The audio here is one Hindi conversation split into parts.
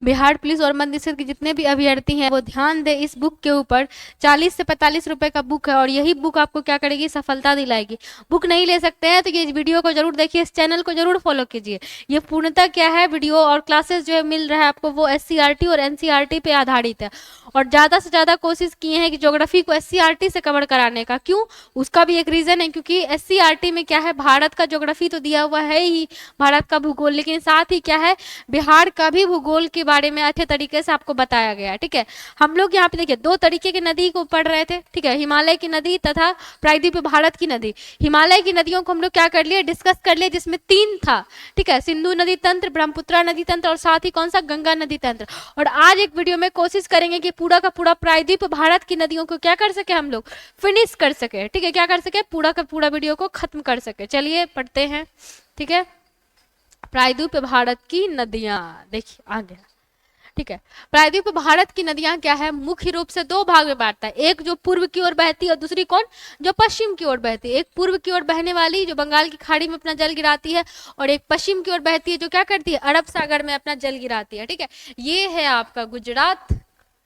बिहार पुलिस और मध्य निषेध के जितने भी अभ्यर्थी हैं वो ध्यान दें इस बुक के ऊपर। 40 से 45 रुपए का बुक है और यही बुक आपको क्या करेगी, सफलता दिलाएगी। बुक नहीं ले सकते हैं तो ये वीडियो को जरूर देखिए, इस चैनल को जरूर फॉलो कीजिए। ये पूर्णतः क्या है, वीडियो और क्लासेस जो है मिल रहा है आपको वो SCRT और NCRT पे आधारित है। और ज्यादा से ज्यादा कोशिश किए हैं कि ज्योग्राफी को SCRT से कवर कराने का। क्यों, उसका भी एक रीजन है, क्योंकि SCRT में क्या है, भारत का ज्योग्राफी तो दिया हुआ है ही, भारत का भूगोल, लेकिन साथ ही क्या है, बिहार का भी भूगोल के बारे में अच्छे तरीके से आपको बताया गया है। ठीक है, हम लोग यहाँ पे देखिए दो तरीके की नदी को पढ़ रहे थे। ठीक है, हिमालय की नदी तथा प्रायद्वीप भारत की नदी। हिमालय की नदियों को हम लोग क्या कर लिए, डिस्कस कर लिए, जिसमें 3 था। ठीक है, सिंधु नदी तंत्र, ब्रह्मपुत्रा नदी तंत्र और साथ ही कौन सा, गंगा नदी तंत्र। और आज एक वीडियो में कोशिश करेंगे कि पूरा का पूरा प्रायद्वीप भारत की नदियों को क्या कर सके, हम लोग फिनिश कर सके। ठीक है, क्या कर सके, पूरा का पूरा वीडियो को खत्म कर सके। चलिए पढ़ते हैं। ठीक है, प्रायद्वीप भारत की नदियां, देखिए आ गया। ठीक है, प्रायद्वीप भारत की नदियां क्या है, मुख्य रूप से 2 भाग में बांटता है। एक जो पूर्व की ओर बहती है और दूसरी कौन, जो पश्चिम की ओर बहती है। एक पूर्व की ओर बहने वाली जो बंगाल की खाड़ी में अपना जल गिराती है, और एक पश्चिम की ओर बहती है जो क्या करती है, अरब सागर में अपना जल गिराती है। ठीक है, ये है आपका गुजरात,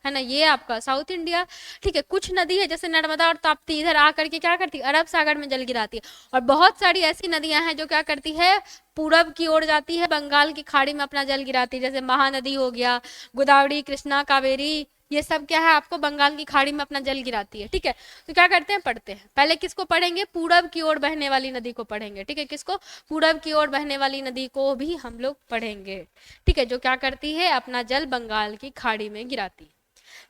है ना, ये आपका साउथ इंडिया। ठीक है, कुछ नदी है जैसे नर्मदा और ताप्ती, इधर आकर के क्या करती है, अरब सागर में जल गिराती है। और बहुत सारी ऐसी नदियां हैं जो क्या करती है, पूरब की ओर जाती है, बंगाल की खाड़ी में अपना जल गिराती है। जैसे महानदी हो गया, गोदावरी, कृष्णा, कावेरी, ये सब क्या है आपको बंगाल की खाड़ी में अपना जल गिराती है। ठीक है, तो क्या करते हैं, पढ़ते हैं। पहले किसको पढ़ेंगे, पूरब की ओर बहने वाली नदी को पढ़ेंगे। ठीक है, किसको, पूरब की ओर बहने वाली नदी को भी हम लोग पढ़ेंगे। ठीक है, जो क्या करती है, अपना जल बंगाल की खाड़ी में गिराती है।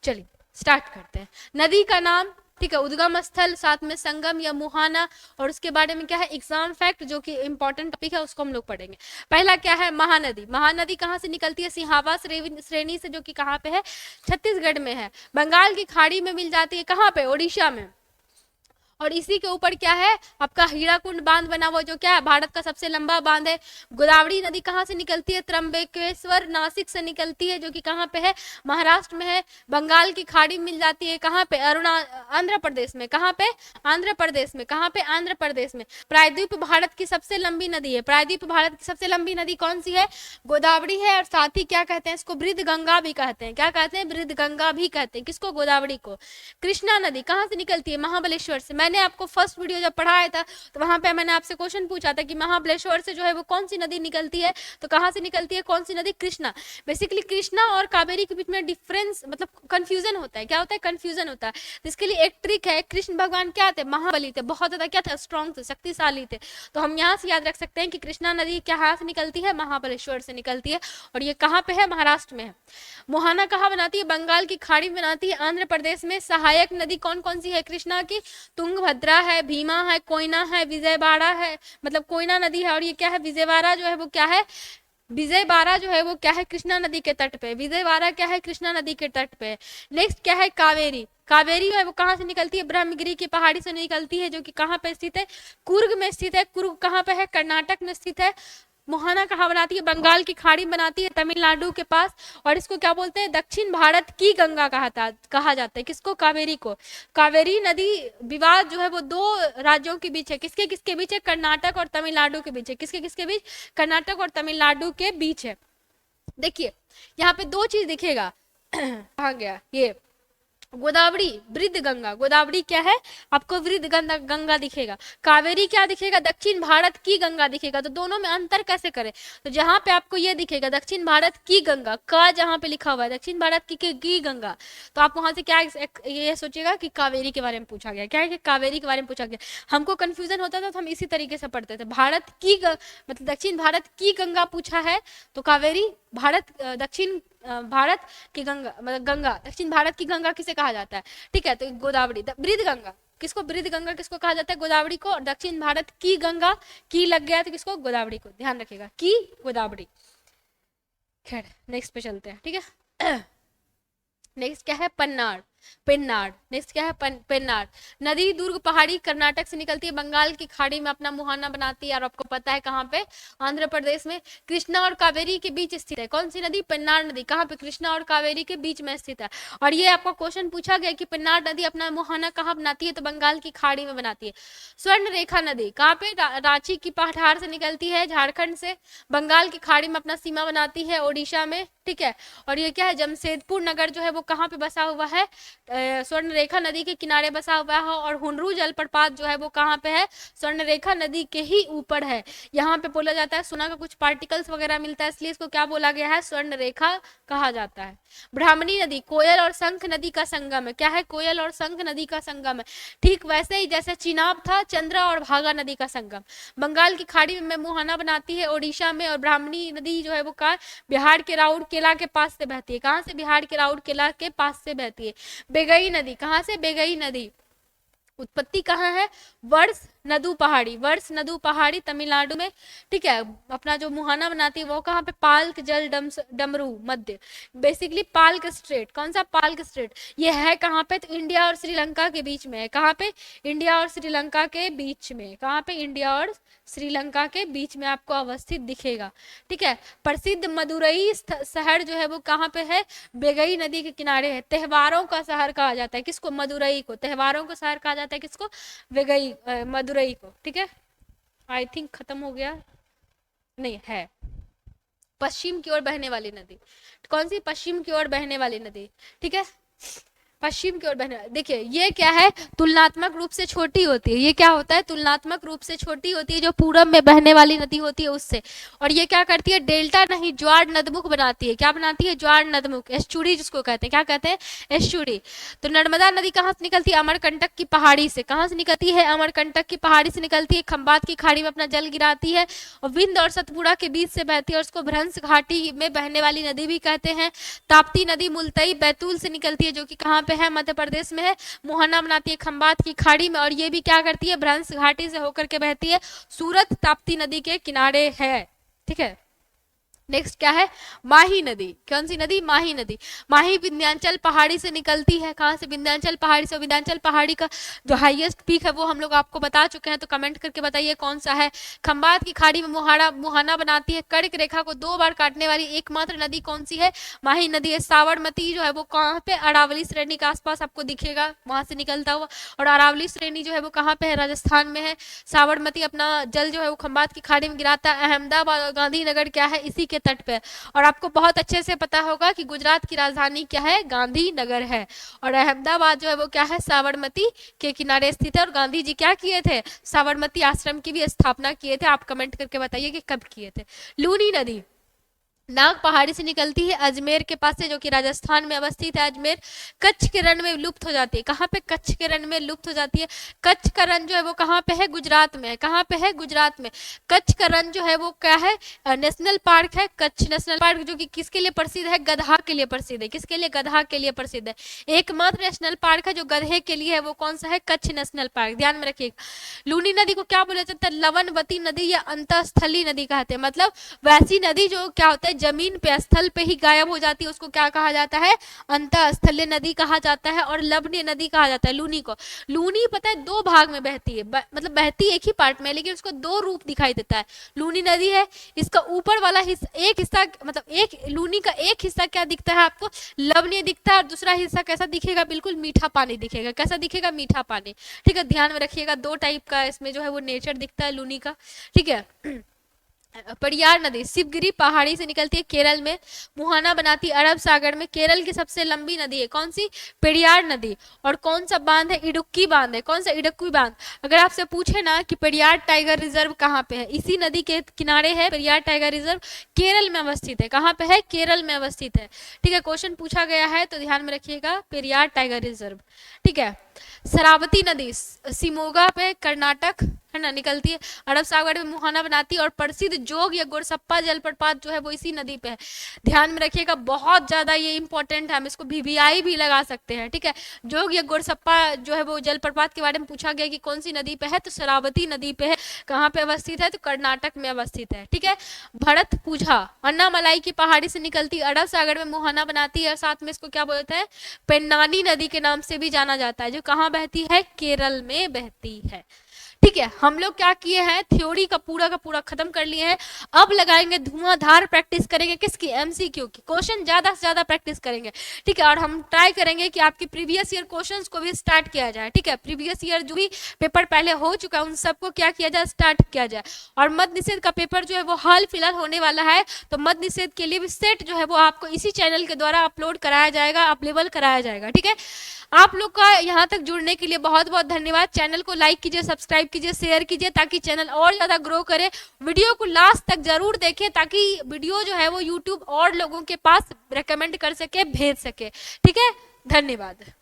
चलिए स्टार्ट करते हैं। नदी का नाम, ठीक है, उद्गम स्थल, साथ में संगम या मुहाना, और उसके बारे में क्या है, एग्जाम फैक्ट, जो कि इंपॉर्टेंट टॉपिक है, उसको हम लोग पढ़ेंगे। पहला क्या है, महानदी। महानदी कहाँ से निकलती है, सिंहावा श्रेणी से, जो कि कहाँ पे है, छत्तीसगढ़ में है। बंगाल की खाड़ी में मिल जाती है, कहाँ पे, ओडिशा में। और इसी के ऊपर क्या है, आपका हीराकुंड बांध बना हुआ, जो क्या है, भारत का सबसे लंबा बांध है। गोदावरी नदी कहाँ से निकलती है, त्र्यंबकेश्वर, नासिक से निकलती है, जो कि कहाँ पे है, महाराष्ट्र में है। बंगाल की खाड़ी मिल जाती है कहाँ पे, आंध्र प्रदेश में। कहाँ पे, आंध्र प्रदेश में। कहाँ पे, आंध्र प्रदेश में। प्रायद्वीप भारत की सबसे लंबी नदी है। प्रायद्वीप भारत की सबसे लंबी नदी कौन सी है, गोदावरी है। और साथ ही क्या कहते हैं इसको, वृद्ध गंगा भी कहते हैं। क्या कहते हैं, वृद्ध गंगा भी कहते हैं, किसको, गोदावरी को। कृष्णा नदी कहाँ से निकलती है, महाबलेश्वर से। मैंने आपको फर्स्ट वीडियो जब पढ़ाया था तो वहां पे मैंने आपसे क्वेश्चन पूछा था कि महाबलेश्वर से जो है वो कौन सी नदी निकलती है, तो कहाँ से निकलती है, कौन सी नदी, कृष्णा। बेसिकली कृष्णा और कावेरी के बीच में डिफरेंस, मतलब कंफ्यूजन होता है। क्या होता है, कंफ्यूजन होता है। तो इसके लिए एक ट्रिक है, कृष्ण भगवान क्या थे, महाबली थे, बहुत ज्यादा क्या था, स्ट्रॉन्ग थे, शक्तिशाली थे। तो हम यहाँ से याद रख सकते हैं कि कृष्णा नदी कहाँ से निकलती है, महाबलेश्वर से निकलती है। और ये कहाँ पे है, महाराष्ट्र में है। मोहाना कहाँ बनाती है, बंगाल की खाड़ी में बनाती है, आंध्र प्रदेश में। सहायक नदी कौन कौन सी है कृष्णा की, तुंगभद्रा है, भीमा है, कोयना है, विजयवाड़ा है, मतलब कोयना नदी है। और ये क्या है, विजयवाड़ा जो है वो क्या है, विजयवाड़ा जो है वो क्या है, कृष्णा नदी के तट पे। विजयवाड़ा क्या है, कृष्णा नदी के तट पे। नेक्स्ट क्या है, कावेरी। कावेरी है वो कहाँ से निकलती है, ब्रह्मगिरी की पहाड़ी से निकलती है, जो कि कहाँ पे स्थित है, कुर्ग में स्थित है। कुर्ग कहाँ पे है, कर्नाटक में स्थित है। मोहाना कहाँ बनाती है, बंगाल की खाड़ी बनाती है, तमिलनाडु के पास। और इसको क्या बोलते हैं, दक्षिण भारत की गंगा कहा जाता है, किसको, कावेरी को। कावेरी नदी विवाद जो है वो 2 राज्यों के बीच है, किसके किसके बीच है, कर्नाटक और तमिलनाडु के बीच है। किसके किसके बीच, कर्नाटक और तमिलनाडु के बीच है। देखिए यहाँ पे 2 चीज दिखेगा कहाँ गया ये, गोदावरी, वृद्ध गंगा। गोदावरी क्या है आपको, वृद्ध गंगा दिखेगा। कावेरी क्या दिखेगा, दक्षिण भारत की गंगा दिखेगा। तो दोनों में अंतर कैसे करें, तो जहां पे आपको ये दिखेगा दक्षिण भारत की गंगा का, जहां पे लिखा हुआ है दक्षिण भारत की गंगा, तो आप वहां से क्या ये सोचिएगा कि कावेरी के बारे में पूछा गया। क्या है कि कावेरी के बारे में पूछा गया। हमको कंफ्यूजन होता था तो हम इसी तरीके से पढ़ते थे, भारत की मतलब दक्षिण भारत की गंगा पूछा है तो कावेरी, भारत दक्षिण भारत की गंगा, मतलब गंगा, दक्षिण भारत की गंगा किसे कहा जाता है। ठीक है, तो गोदावरी, वृद्ध गंगा किसको, वृद्ध गंगा किसको कहा जाता है, गोदावरी को। और दक्षिण भारत की गंगा, की लग गया तो किसको, गोदावरी को। ध्यान रखिएगा, की, गोदावरी। खैर नेक्स्ट पे चलते हैं। ठीक है, नेक्स्ट क्या है, पन्नाड़। पेन्नाड। नेक्स्ट क्या है, पेन्नाड नदी दुर्ग पहाड़ी कर्नाटक से निकलती है, बंगाल की खाड़ी में अपना मुहाना बनाती है, और आपको पता है कहाँ पे, आंध्र प्रदेश में। कृष्णा और कावेरी के बीच स्थित है, कौन सी नदी, पेन्नाड नदी। कहाँ पे, कृष्णा और कावेरी के बीच में स्थित है। और ये आपको क्वेश्चन पूछा गया कि पेन्नाड नदी अपना मुहाना कहाँ बनाती है, तो बंगाल की खाड़ी में बनाती है। स्वर्ण रेखा नदी कहाँ पे, रांची की पठार से निकलती है, झारखंड से, बंगाल की खाड़ी में अपना सीमा बनाती है, ओडिशा में, ठीक है। और ये क्या है, जमशेदपुर नगर जो है वो कहाँ पे बसा हुआ है, स्वर्ण रेखा नदी के किनारे बसा हुआ है। और हुनरू जलप्रपात जो है वो कहाँ पे है, स्वर्ण रेखा नदी के ही ऊपर है। यहाँ पे बोला जाता है सोना का कुछ पार्टिकल्स वगैरह मिलता है, इसलिए इसको क्या बोला गया है, स्वर्ण रेखा कहा जाता है। ब्राह्मणी नदी कोयल और शंख नदी का संगम है, क्या है, कोयल और शंख नदी का संगम है। ठीक वैसे ही जैसे चिनाब था, चंद्रा और भागा नदी का संगम। बंगाल की खाड़ी में मुहाना बनाती है ओडिशा में, और ब्राह्मणी नदी जो है वो कहाँ, बिहार के राउरकेला के पास से बहती है। कहाँ से, बिहार के राउरकेला के पास से बहती है। बेगई नदी कहाँ से, बेगई नदी उत्पत्ति कहाँ है, वर्ष नदू पहाड़ी, वर्ष नदू पहाड़ी तमिलनाडु में, ठीक है। अपना जो मुहाना बनाती है वो कहाँ पे, पाल्क जल डमरू मध्य, बेसिकली पाल्क स्ट्रेट। कौन सा, पाल्क स्ट्रेट, ये है कहाँ पे, तो इंडिया और श्रीलंका के बीच में है। कहाँ पे, इंडिया और श्रीलंका के बीच में, कहाँ पे, इंडिया और श्रीलंका के बीच में आपको अवस्थित दिखेगा, ठीक है। प्रसिद्ध मदुरई शहर जो है वो कहाँ पे है, बेगई नदी के किनारे है। त्योहारों का शहर कहा जाता है किसको, मदुरई को, त्योहारों का शहर कहा जाता है किसको, बेगई मदुरई को, ठीक है। आई थिंक खत्म हो गया, नहीं है। पश्चिम की ओर बहने वाली नदी, कौन सी, पश्चिम की ओर बहने वाली नदी, ठीक है, पश्चिम की ओर बहने। देखिए ये क्या है, तुलनात्मक रूप से छोटी होती है, ये क्या होता है, तुलनात्मक रूप से छोटी होती है, जो पूरब में बहने वाली नदी होती है उससे। और ये क्या करती है, डेल्टा नहीं ज्वार नदमुख बनाती है, क्या बनाती है, ज्वार नदमुख, एस्चुरी जिसको कहते हैं, क्या कहते हैं, एस्चुरी। तो नर्मदा नदी कहाँ से निकलती है, अमरकंटक की पहाड़ी से। कहाँ से निकलती है, अमरकंटक की पहाड़ी से निकलती है, खंबात की खाड़ी में अपना जल गिराती है, और विंध्य और सतपुड़ा के बीच से बहती है, और उसको भ्रंश घाटी में बहने वाली नदी भी कहते हैं। ताप्ती नदी मुलतई बैतूल से निकलती है, जो कि कहाँ पे है, मध्य प्रदेश में है, मुहाना बनाती है खंबात की खाड़ी में, और ये भी क्या करती है, भ्रंश घाटी से होकर के बहती है, सूरत ताप्ती नदी के किनारे है, ठीक है। नेक्स्ट क्या है, माही नदी, कौन सी नदी, माही नदी। माही विंध्याचल पहाड़ी से निकलती है, कहाँ से, विंध्याचल पहाड़ी से। विंध्याचल पहाड़ी का जो हाईएस्ट पीक है वो हम लोग आपको बता चुके हैं, तो कमेंट करके बताइए कौन सा है। खंबात की खाड़ी में मुहाना बनाती है, कर्क रेखा को 2 बार काटने वाली एकमात्र नदी कौन सी है, माही नदी है। साबरमती जो है वो कहाँ पे, अरावली श्रेणी के आसपास आपको दिखेगा, वहां से निकलता हुआ। और अरावली श्रेणी जो है वो कहाँ पे है, राजस्थान में है। साबरमती अपना जल जो है वो खंबात की खाड़ी में गिराता है। अहमदाबाद और गांधीनगर क्या है, इसी के तट पे। और आपको बहुत अच्छे से पता होगा कि गुजरात की राजधानी क्या है, गांधीनगर है। और अहमदाबाद जो है वो क्या है, साबरमती के किनारे स्थित है। और गांधी जी क्या किए थे, साबरमती आश्रम की भी स्थापना किए थे। आप कमेंट करके बताइए कि कब किए थे। लूनी नदी नाग पहाड़ी से निकलती है, अजमेर के पास से, जो कि राजस्थान में अवस्थित है। अजमेर कच्छ के रण में लुप्त हो जाती है, कहाँ पे, कच्छ के रण में लुप्त हो जाती है। कच्छ का रण जो है वो कहाँ पे है, गुजरात में है। कहाँ पे है, गुजरात में। कच्छ का रण जो है वो क्या है, नेशनल पार्क है, कच्छ नेशनल पार्क, जो कि किसके लिए प्रसिद्ध है, गधा के लिए प्रसिद्ध है। किसके लिए, गधा के लिए प्रसिद्ध है। एकमात्र नेशनल पार्क है जो गधे के लिए है, वो कौन सा है, कच्छ नेशनल पार्क, ध्यान में रखिएगा। लूनी नदी को क्या बोला जाता है, लवणवती नदी या अंतःस्थली नदी कहते हैं। मतलब वैसी नदी जो क्या होता है, जमीन पे, स्थल पे ही गायब हो जाती है, उसको क्या कहा जाता है, अंतःस्थलीय नदी कहा जाता है। और लवणीय नदी कहा जाता है लूनी को। लूनी पता है 2 भाग में बहती है, मतलब बहती एक ही पार्ट में, लेकिन उसको 2 रूप दिखाई देता है। लूनी नदी है, इसका ऊपर वाला हिस्सा, एक हिस्सा, मतलब एक लूनी का एक हिस्सा क्या दिखता है आपको, लवणीय दिखता है, और दूसरा हिस्सा कैसा दिखेगा, बिल्कुल मीठा पानी दिखेगा। कैसा दिखेगा, मीठा पानी, ठीक है। ध्यान में रखिएगा, 2 टाइप का इसमें जो है वो नेचर दिखता है लूनी का, ठीक है। पेरियार नदी शिवगिरी पहाड़ी से निकलती है, केरल में, मुहाना बनाती है अरब सागर में। केरल की सबसे लंबी नदी है कौन सी, पेरियार नदी। और कौन सा बांध है, इडुक्की बांध है। कौन सा, इडुक्की बांध। अगर आपसे पूछे ना कि पेरियार टाइगर रिजर्व कहाँ पे है, इसी नदी के किनारे है पेरियार टाइगर रिजर्व, केरल में अवस्थित है। कहाँ पे है, केरल में अवस्थित है, ठीक है। क्वेश्चन पूछा गया है तो ध्यान में रखिएगा, पेरियार टाइगर रिजर्व, ठीक है। शरावती नदी शिमोगा पे, कर्नाटक, है ना, निकलती है, अरब सागर में मुहाना बनाती है। और प्रसिद्ध जोग या गोरसप्पा जलप्रपात जो है वो इसी नदी पे है। ध्यान में रखिएगा, बहुत ज्यादा ये इंपॉर्टेंट है, हम इसको VVI भी लगा सकते हैं, ठीक है। जोग या गोरसप्पा जो है वो जलप्रपात के बारे में पूछा गया कि कौन सी नदी पे है, तो शरावती नदी पे है। कहाँ पे अवस्थित है, तो कर्नाटक में अवस्थित है, ठीक है। भरतपुझा अन्नामलाई की पहाड़ी से निकलती, अरब सागर में मुहाना बनाती है, और साथ में इसको क्या बोलते हैं, पेन्नानी नदी के नाम से भी जाना जाता है, जो कहाँ बहती है, केरल में बहती है, ठीक है। हम लोग क्या किए हैं, थ्योरी का पूरा खत्म कर लिए हैं। अब लगाएंगे धुआंधार प्रैक्टिस करेंगे किसकी, MCQ की। क्वेश्चन ज्यादा से ज्यादा प्रैक्टिस करेंगे, ठीक है। और हम ट्राई करेंगे कि आपकी प्रीवियस ईयर क्वेश्चंस को भी स्टार्ट किया जाए, ठीक है। प्रीवियस ईयर जो भी पेपर पहले हो चुका है उन सबको क्या किया जाए, स्टार्ट किया जाए। और मद्य निषेध का पेपर जो है वो हाल फिलहाल होने वाला है, तो मद्य निषेध के लिए भी सेट जो है वो आपको इसी चैनल के द्वारा अपलोड कराया जाएगा, अवेलेबल कराया जाएगा, ठीक है। आप लोग का यहाँ तक जुड़ने के लिए बहुत बहुत धन्यवाद। चैनल को लाइक कीजिए, सब्सक्राइब कीजिए, शेयर कीजिए, ताकि चैनल और ज़्यादा ग्रो करे। वीडियो को लास्ट तक जरूर देखें, ताकि वीडियो जो है वो यूट्यूब और लोगों के पास रेकमेंड कर सके, भेज सके, ठीक है। धन्यवाद।